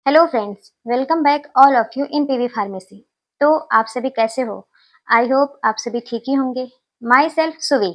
Hello friends, welcome back all of you in PV pharmacy. तो आप सभी कैसे हो? आई होप आप सभी ठीक ही होंगे। Myself Suvi.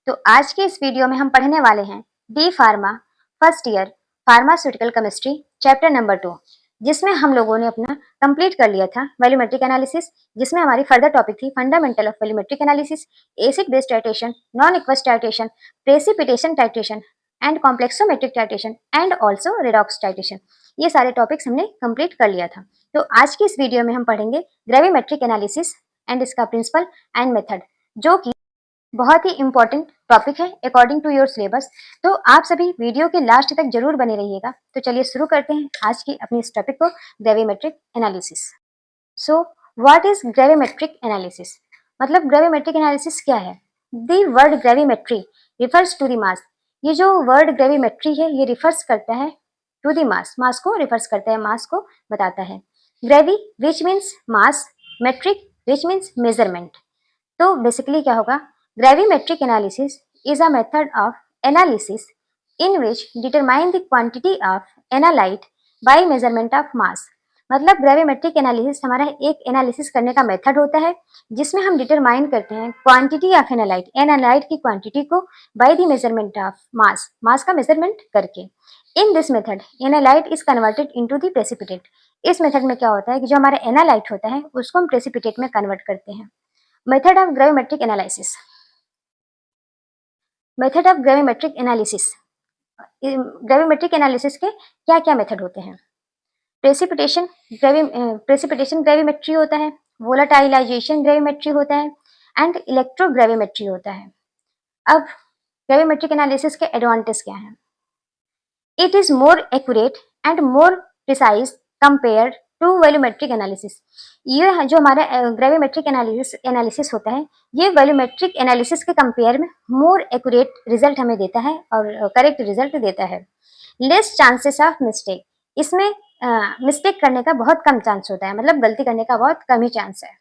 तो आज के इस वीडियो में हम पढ़ने वाले हैं D pharma first year pharmaceutical chemistry chapter number 2, जिसमें हम लोगों ने अपना कंप्लीट कर लिया था वॉल्यूमेट्रिक एनालिसिस, जिसमें हमारी फर्दर टॉपिक थी fundamental of volumetric analysis, acid base titration, non aqueous titration, precipitation titration and complexometric titration and also redox titration. ये सारे टॉपिक्स हमने कंप्लीट कर लिया था। तो आज की इस वीडियो में हम पढ़ेंगे ग्रेविमेट्रिक एनालिसिस एंड इसका प्रिंसिपल एंड मेथड, जो कि बहुत ही इंपॉर्टेंट टॉपिक है अकॉर्डिंग टू योर सिलेबस। तो आप सभी वीडियो के लास्ट तक जरूर बने रहिएगा। तो चलिए शुरू करते हैं आज की अपनी इस टॉपिक को, gravimetric analysis. So what is gravimetric analysis? मतलब ग्रेविमेट्रिक एनालिसिस क्या है? The word gravimetry refers to the mass. ये जो वर्ड ग्रेविमेट्री है ये रिफर्स करता है टू दी मास, मास को रिफर्स करता है, मास को बताता है। Gravy which means mass, metric which means measurement. तो बेसिकली क्या होगा? Gravimetric analysis is a method of analysis in which determine the quantity of analyte by measurement of mass. मतलब ग्रेविमेट्रिक एनालिसिस हमारा एक एनालिसिस करने का मेथड होता है जिसमें हम डिटरमाइन करते हैं क्वांटिटी ऑफ एनालाइट, एनालाइट की क्वांटिटी को by the measurement of mass, mass का मेजरमेंट करके। In this method analyte is converted into the precipitate. इस मेथड में क्या होता है कि जो हमारा एनालाइट होता है उसको हम प्रेसिपिटेट में कन्वर्ट करते हैं। Method of gravimetric analysis. Method of gravimetric analysis, gravimetric analysis के क्या क्या मेथड होते हैं? प्रेसिपिटेशन प्रेसिपिटेशन ग्रेविमेट्री होता है, वोलाटाइलाइजेशन ग्रेविमेट्री होता है एंड इलेक्ट्रोग्रेविमेट्री होता है। अब ग्रेविमेट्रिक एनालिसिस के एडवांटेज क्या हैं? It is more accurate and more precise compared to volumetric analysis. ये जो हमारा ग्रेविमेट्रिक एनालिसिस होता है ये वॉल्यूमेट्रिक एनालिसिस के कंपेयर में मोर एक्यूरेट रिजल्ट हमें देता है और करेक्ट रिजल्ट देता है। लेस चांसेस ऑफ मिस्टेक, इसमें मिस्टेक करने का बहुत कम चांस होता है, मतलब गलती करने का बहुत कम ही चांस है।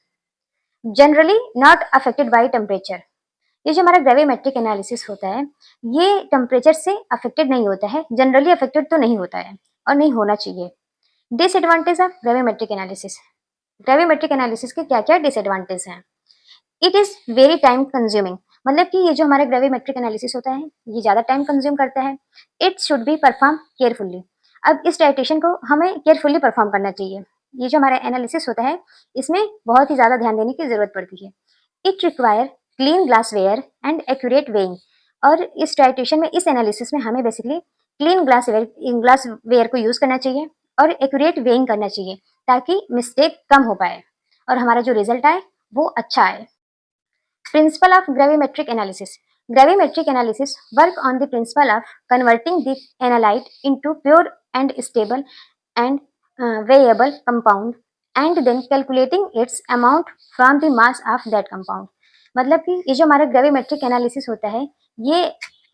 Generally not affected by temperature. ये जो हमारा ग्रेविमेट्रिक एनालिसिस होता है ये टेम्परेचर से अफेक्टेड नहीं होता है, जनरली अफेक्टेड तो नहीं होता है और नहीं होना चाहिए। Disadvantage of gravimetric analysis. Gravimetric analysis के क्या क्या डिसएडवांटेज हैं? It is very time consuming, मतलब कि ये जो हमारा ग्रेविमेट्रिक एनालिसिस होता है ये ज़्यादा टाइम कंज्यूम करता है। It should be perform carefully. अब इस टाइट्रेशन को हमें केयरफुली परफॉर्म करना चाहिए। ये जो हमारा एनालिसिस होता है इसमें बहुत ही ज़्यादा ध्यान देने की ज़रूरत पड़ती है। It require clean glassware and accurate weighing. और इस टाइट्रेशन में, इस एनालिसिस में हमें बेसिकली क्लीन ग्लासवेयर को यूज़ करना चाहिए और एक्यूरेट वेइंग करना चाहिए ताकि मिस्टेक कम हो पाए और हमारा जो रिजल्ट आए वो अच्छा आए। Principle of gravimetric analysis. Gravimetric analysis work on the principle of converting the analyte into pure and stable and weighable compound and then calculating its amount from the mass of that compound. मतलब कि ये जो हमारा gravimetric analysis होता है ये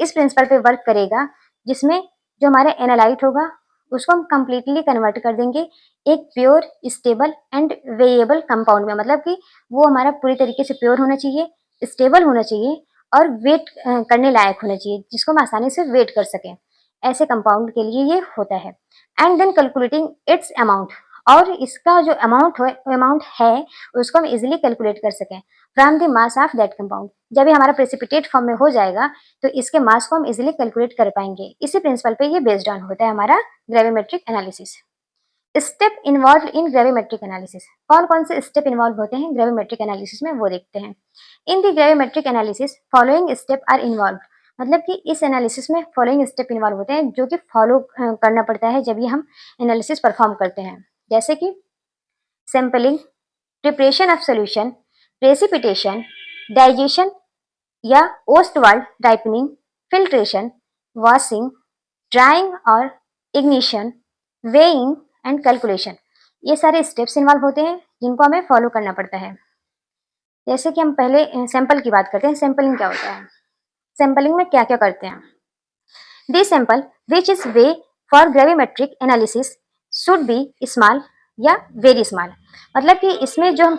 इस principal पे वर्क करेगा जिसमें जो हमारा एनालाइट होगा उसको हम कम्प्लीटली कन्वर्ट कर देंगे एक प्योर, स्टेबल एंड वेएबल कंपाउंड में। मतलब कि वो हमारा पूरी तरीके से प्योर होना चाहिए, स्टेबल होना चाहिए और वेट करने लायक होना चाहिए, जिसको हम आसानी से वेट कर सकें। ऐसे कंपाउंड के लिए ये होता है। And then calculating its amount, और इसका जो अमाउंट है उसको हम इजीली कैलकुलेट कर सकें from the mass of that compound. जब ये हमारा प्रेसिपिटेट फॉर्म में हो जाएगा तो इसके मास को हम इजीली कैलकुलेट कर पाएंगे। इसी प्रिंसिपल पे ये बेस्ड ऑन होता है हमारा gravimetric analysis. Step involve in gravimetric analysis. कौन कौन से स्टेप इन्वॉल्व होते हैं ग्रेविमेट्रिक एनालिसिस में वो देखते हैं। In the gravimetric analysis following step are involve. मतलब कि इस एनालिसिस में फॉलोइंग स्टेप इन्वॉल्व होते हैं जो कि फॉलो करना पड़ता है जब ये हम एनालिसिस परफॉर्म करते हैं। जैसे कि sampling, preparation of solution, precipitation, digestion या Ostwald ripening, filtration, washing, drying और इग्निशन, वेइंग एंड कैलकुलेशन। ये सारे स्टेप्स इन्वॉल्व होते हैं जिनको हमें फॉलो करना पड़ता है। जैसे कि हम पहले सैंपल की बात करते हैं। सैंपलिंग क्या होता है? सैंपलिंग में क्या क्या करते हैं? This sample which is way for gravimetric analysis should be small या वेरी स्मॉल। मतलब कि इसमें जो हम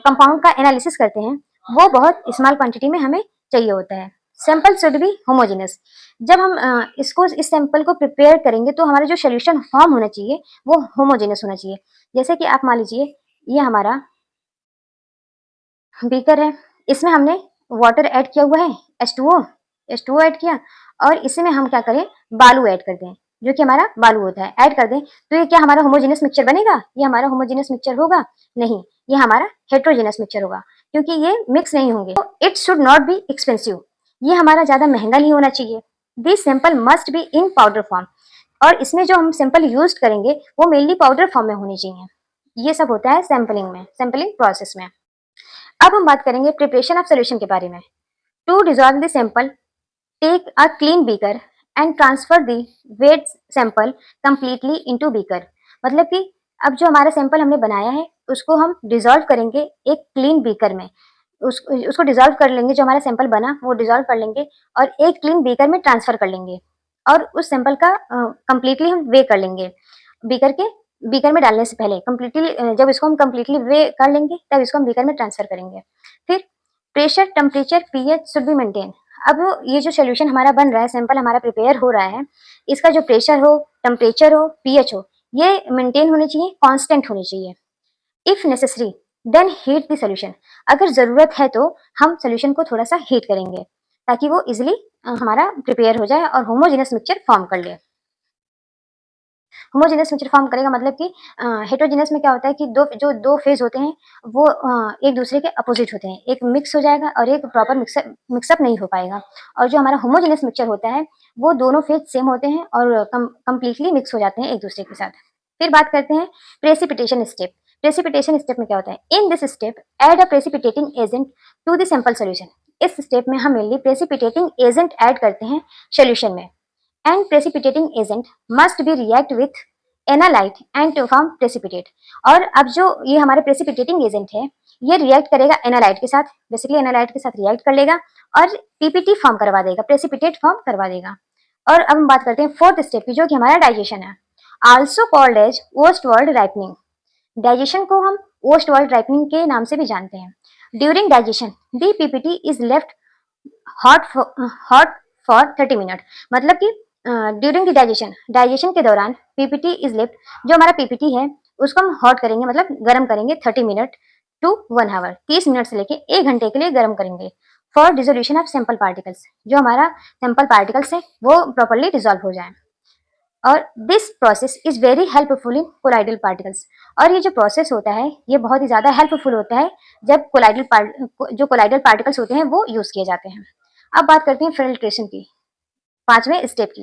कंपाउंड का एनालिसिस करते हैं वो बहुत स्मॉल क्वांटिटी में हमें चाहिए होता है। Sample should be homogeneous. जब हम इस सैंपल को प्रिपेयर करेंगे तो हमारा जो सोल्यूशन फॉर्म होना चाहिए वो होमोजेनस होना चाहिए। जैसे कि आप मान लीजिए ये हमारा बीकर है, इसमें हमने वाटर ऐड किया हुआ है, H2O ऐड किया, और इसी में हम क्या करें, बालू ऐड कर दें, जो कि हमारा बालू होता है, ऐड कर दें, तो ये क्या हमारा होमोजेनस मिक्सचर बनेगा? ये हमारा होमोजेनस मिक्सचर होगा? नहीं, ये हमारा हेट्रोजेनस मिक्सचर होगा, क्योंकि ये मिक्स नहीं होंगे। तो it should not be expensive, ये हमारा ज्यादा महंगा नहीं होना चाहिए। This sample must be in powder form, और इसमें जो हम सैंपल यूज करेंगे वो मेनली पाउडर फॉर्म में होनी चाहिए। ये सब होता है सैंपलिंग में, सैंपलिंग प्रोसेस में। अब हम बात करेंगे प्रिपरेशन ऑफ सोल्यूशन के बारे में। To dissolve the sample, take a clean beaker and transfer the weight sample completely into beaker. मतलब कि अब जो हमारा सैंपल हमने बनाया है उसको हम डिजॉल्व करेंगे एक क्लीन बीकर में, उसको डिजॉल्व कर लेंगे, जो हमारा सैंपल बना वो डिजॉल्व कर लेंगे और एक क्लीन बीकर में ट्रांसफर कर लेंगे, और उस सैंपल का कंप्लीटली हम वे कर लेंगे। बीकर में डालने से पहले कंप्लीटली, जब इसको हम कंप्लीटली वे कर लेंगे तब इसको हम बीकर में ट्रांसफर करेंगे। फिर pressure, temperature, pH should be maintain. अब ये जो सोल्यूशन हमारा बन रहा है, सैंपल हमारा प्रिपेयर हो रहा है, इसका जो प्रेशर हो, टेम्परेचर हो, पीएच हो, ये मेंटेन होने चाहिए, कांस्टेंट होने चाहिए। If necessary then heat the solution, अगर जरूरत है तो हम सोल्यूशन को थोड़ा सा हीट करेंगे ताकि वो इजिली हमारा प्रिपेयर हो जाए और होमोजेनस मिक्सचर फॉर्म कर ले। होमोजेनस मिक्सचर फॉर्म करेगा मतलब कि हेटेरोजेनस में क्या होता है कि दो फेज होते हैं वो एक दूसरे के अपोजिट होते हैं, एक मिक्स हो जाएगा और एक प्रॉपर मिक्सअप नहीं हो पाएगा। और जो हमारा होमोजेनस मिक्सचर होता है वो दोनों फेज सेम होते हैं और कंप्लीटली मिक्स हो जाते हैं एक दूसरे के साथ। फिर बात करते हैं प्रेसिपिटेशन स्टेप। प्रेसिपिटेशन स्टेप में क्या होता है? In this step add a precipitating agent to the sample solution. इस स्टेप में हम मेनली प्रेसिपिटेटिंग एजेंट ऐड करते हैं सोल्यूशन में, and precipitating agent must be react with analyte and to form precipitate. और अब जो ये हमारे प्रेसिपिटेटिंग एजेंट है ये रिएक्ट करेगा एनालाइट के साथ, बेसिकली एनालाइट के साथ रिएक्ट कर लेगा और पीपीटी फॉर्म करवा देगा, प्रेसिपिटेट फॉर्म करवा देगा। और अब हम बात करते हैं फोर्थ स्टेप की, जो कि हमारा डाइजेशन है, also called as Ostwald ripening. Digestion को हम ओस्टवर्ड राइपनिंग के नाम से भी जानते हैं। During digestion the PPT is left hot for 30 minute. मतलब कि ड्यूरिंग द डाइजेशन के दौरान पीपीटी इज लेफ्ट, जो हमारा पीपीटी है उसको हम हॉट करेंगे, मतलब गर्म करेंगे 30 मिनट टू 1 आवर, 30 मिनट से लेके 1 घंटे के लिए गर्म करेंगे, for dissolution of sample particles, जो हमारा सैंपल पार्टिकल्स है वो प्रॉपरली डिसॉल्व हो जाए। और this process is very helpful in colloidal particles. और ये जो प्रोसेस होता है ये बहुत ही ज्यादा हेल्पफुल होता है जब जो कोलाइडल पार्टिकल्स होते हैं वो यूज किए जाते हैं। अब बात करते हैं फिल्ट्रेशन की, पांचवें स्टेप की।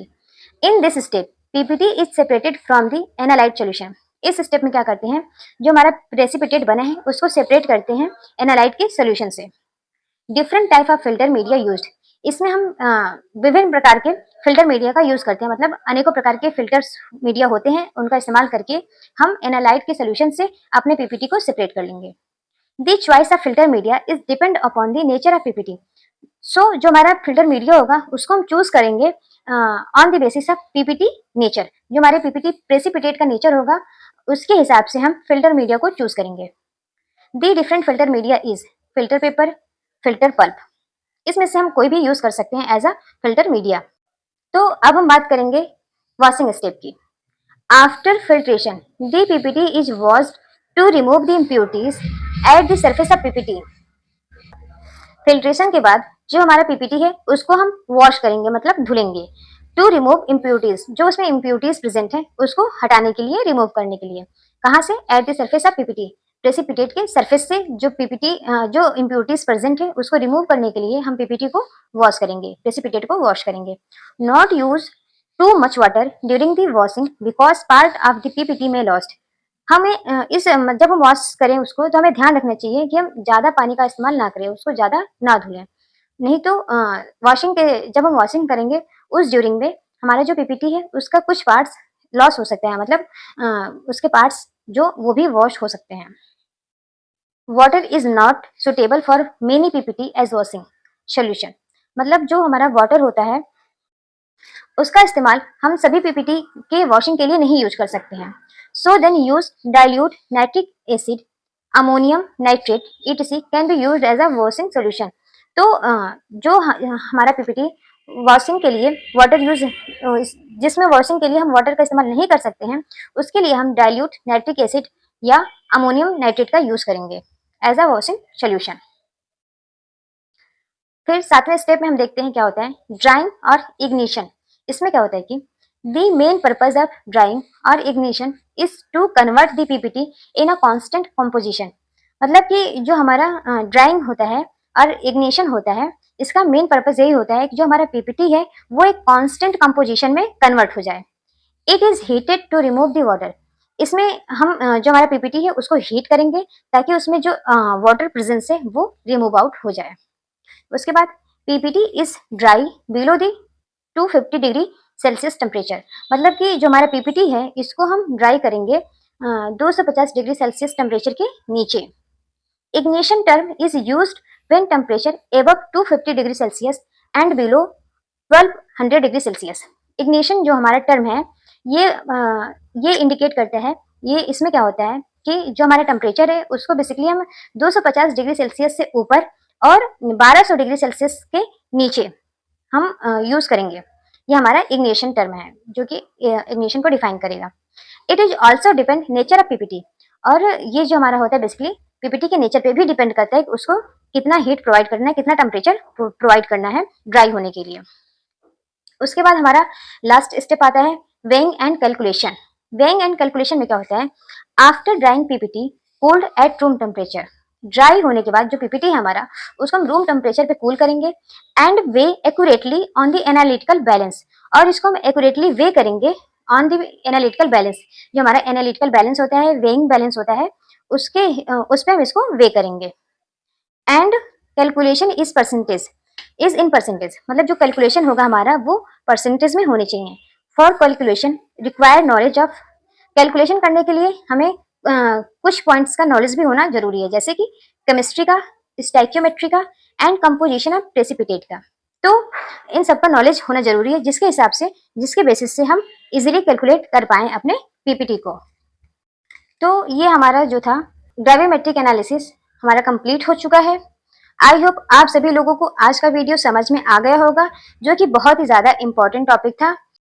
इन this step PPT is separated from the analyte solution. इस स्टेप में क्या करते हैं, जो हमारा प्रेसिपिटेट बना है उसको सेपरेट करते हैं एनालाइट के सोल्यूशन से। Different type of filter media used, इसमें हम विभिन्न प्रकार के फिल्टर मीडिया का यूज करते हैं, मतलब अनेकों प्रकार के फिल्टर्स मीडिया होते हैं, उनका इस्तेमाल करके हम एनालाइट के सोल्यूशन से अपने पीपीटी को सेपरेट कर लेंगे। The choice of filter media is depend upon the nature of PPT. So जो हमारा फिल्टर मीडिया होगा उसको हम चूज करेंगे on the basis of PPT nature. जो हमारे पीपीटी प्रेसिपिटेट का नेचर होगा उसके हिसाब से हम फिल्टर मीडिया को चूज करेंगे। The different filter media is filter paper, filter pulp, इसमें से हम कोई भी यूज कर सकते हैं एज अ फिल्टर मीडिया। तो अब हम बात करेंगे वॉशिंग स्टेप की। After filtration the PPT is washed to remove the impurities at the surface of PPT. Filtration के बाद जो हमारा पीपीटी है उसको हम वॉश करेंगे, मतलब धुलेंगे, टू रिमूव इम्प्योरिटीज, जो उसमें इम्प्योरिटीज प्रेजेंट है उसको हटाने के लिए, रिमूव करने के लिए। कहाँ से? Eight the surface of PPT, precipitate के सरफेस से जो पीपीटी जो इम्प्योरिटीज प्रेजेंट है उसको रिमूव करने के लिए हम पीपीटी को वॉश करेंगे, प्रेसिपिटेट को वॉश करेंगे। Not use too much water during the washing because part of the PPT में लॉस्ट। हमें जब हम वॉश करें उसको तो हमें ध्यान रखना चाहिए कि हम ज्यादा पानी का इस्तेमाल ना करें, उसको ज्यादा ना धुलें, नहीं तो जब हम वॉशिंग करेंगे उस ड्यूरिंग में हमारा जो पीपीटी है उसका कुछ पार्ट्स लॉस हो सकते हैं, मतलब उसके पार्ट्स जो वो भी वॉश हो सकते हैं। Water is not suitable for many PPT as washing solution. मतलब जो हमारा वाटर होता है उसका इस्तेमाल हम सभी पीपीटी के वॉशिंग के लिए नहीं यूज कर सकते हैं। So then use dilute nitric acid, ammonium nitrate etc can be used as a washing solution. तो जो हमारा पीपीटी वॉशिंग के लिए वाटर यूज, जिसमें वॉशिंग के लिए हम वाटर का इस्तेमाल नहीं कर सकते हैं, उसके लिए हम डाइल्यूट नाइट्रिक एसिड या अमोनियम नाइट्रेट का यूज करेंगे एज अ वॉशिंग सोल्यूशन। फिर 7वें स्टेप में हम देखते हैं क्या होता है ड्राइंग और इग्निशन। इसमें क्या होता है कि the main purpose of drying और ignition is to convert the PPT in a constant composition. मतलब कि जो हमारा ड्राइंग होता है और इग्निशन होता है, इसका मेन पर्पज यही होता है कि जो हमारा पीपीटी है वो एक कांस्टेंट कंपोजिशन में कन्वर्ट हो जाए। It is heated to remove the water. इसमें हम जो हमारा पीपीटी है उसको हीट करेंगे ताकि उसमें जो वाटर प्रेजेंस है वो रिमूव आउट हो जाए। उसके बाद PPT is dry below the 250 degree Celsius temperature. मतलब कि जो हमारा पीपीटी है इसको हम ड्राई करेंगे 250 डिग्री सेल्सियस टेम्परेचर के नीचे। Ignition term is used when temperature above 250 degree Celsius and below 1200 degree Celsius. Ignition जो हमारा टर्म है ये इंडिकेट करता है, ये इसमें क्या होता है कि जो हमारा टेम्परेचर है उसको बेसिकली हम 250 डिग्री सेल्सियस से ऊपर और 1200 डिग्री सेल्सियस के नीचे हम यूज करेंगे। ये हमारा इग्निशन टर्म है जो कि इग्निशन को डिफाइन करेगा। It is also depend nature of PPT. और ये जो हमारा होता है बेसिकली पीपीटी के नेचर पे भी डिपेंड करता है कि उसको कितना हीट प्रोवाइड करना है, कितना टेम्परेचर प्रोवाइड करना है ड्राई होने के लिए। उसके बाद हमारा लास्ट स्टेप आता है weighing and calculation. Weighing and calculation में क्या होता है after drawing PPT cooled at room temperature. Dry होने के बाद जो पीपीटी है हमारा उसको हम रूम टेम्परेचर पे कूल करेंगे and way accurately on the analytical balance. और इसको हम एक्यूरेटली वे करेंगे ऑन द एनालिटिकल बैलेंस। जो हमारा एनालिटिकल बैलेंस होता है, वेइंग बैलेंस होता है, उसके उस पर हम इसको वे करेंगे। And calculation is percentage is in percentage. मतलब जो कैलकुलेशन होगा हमारा वो परसेंटेज में होनी चाहिए। For calculation require knowledge of. Calculation करने के लिए हमें कुछ पॉइंट्स का नॉलेज भी होना जरूरी है, जैसे कि केमिस्ट्री का, स्टाइक्योमेट्री का एंड कंपोजिशन ऑफ प्रेसिपिटेट का। तो इन सब का नॉलेज होना जरूरी है जिसके हिसाब से, जिसके बेसिस से हम इजीली कैलकुलेट कर पाए अपने पीपीटी को। तो ये हमारा जो था ग्रेविमेट्रिक एनालिसिस हमारा कंप्लीट हो चुका है। आई होप आप सभी लोगों को आज का वीडियो समझ में आ गया होगा, जो कि बहुत ही ज़्यादा इंपॉर्टेंट टॉपिक था।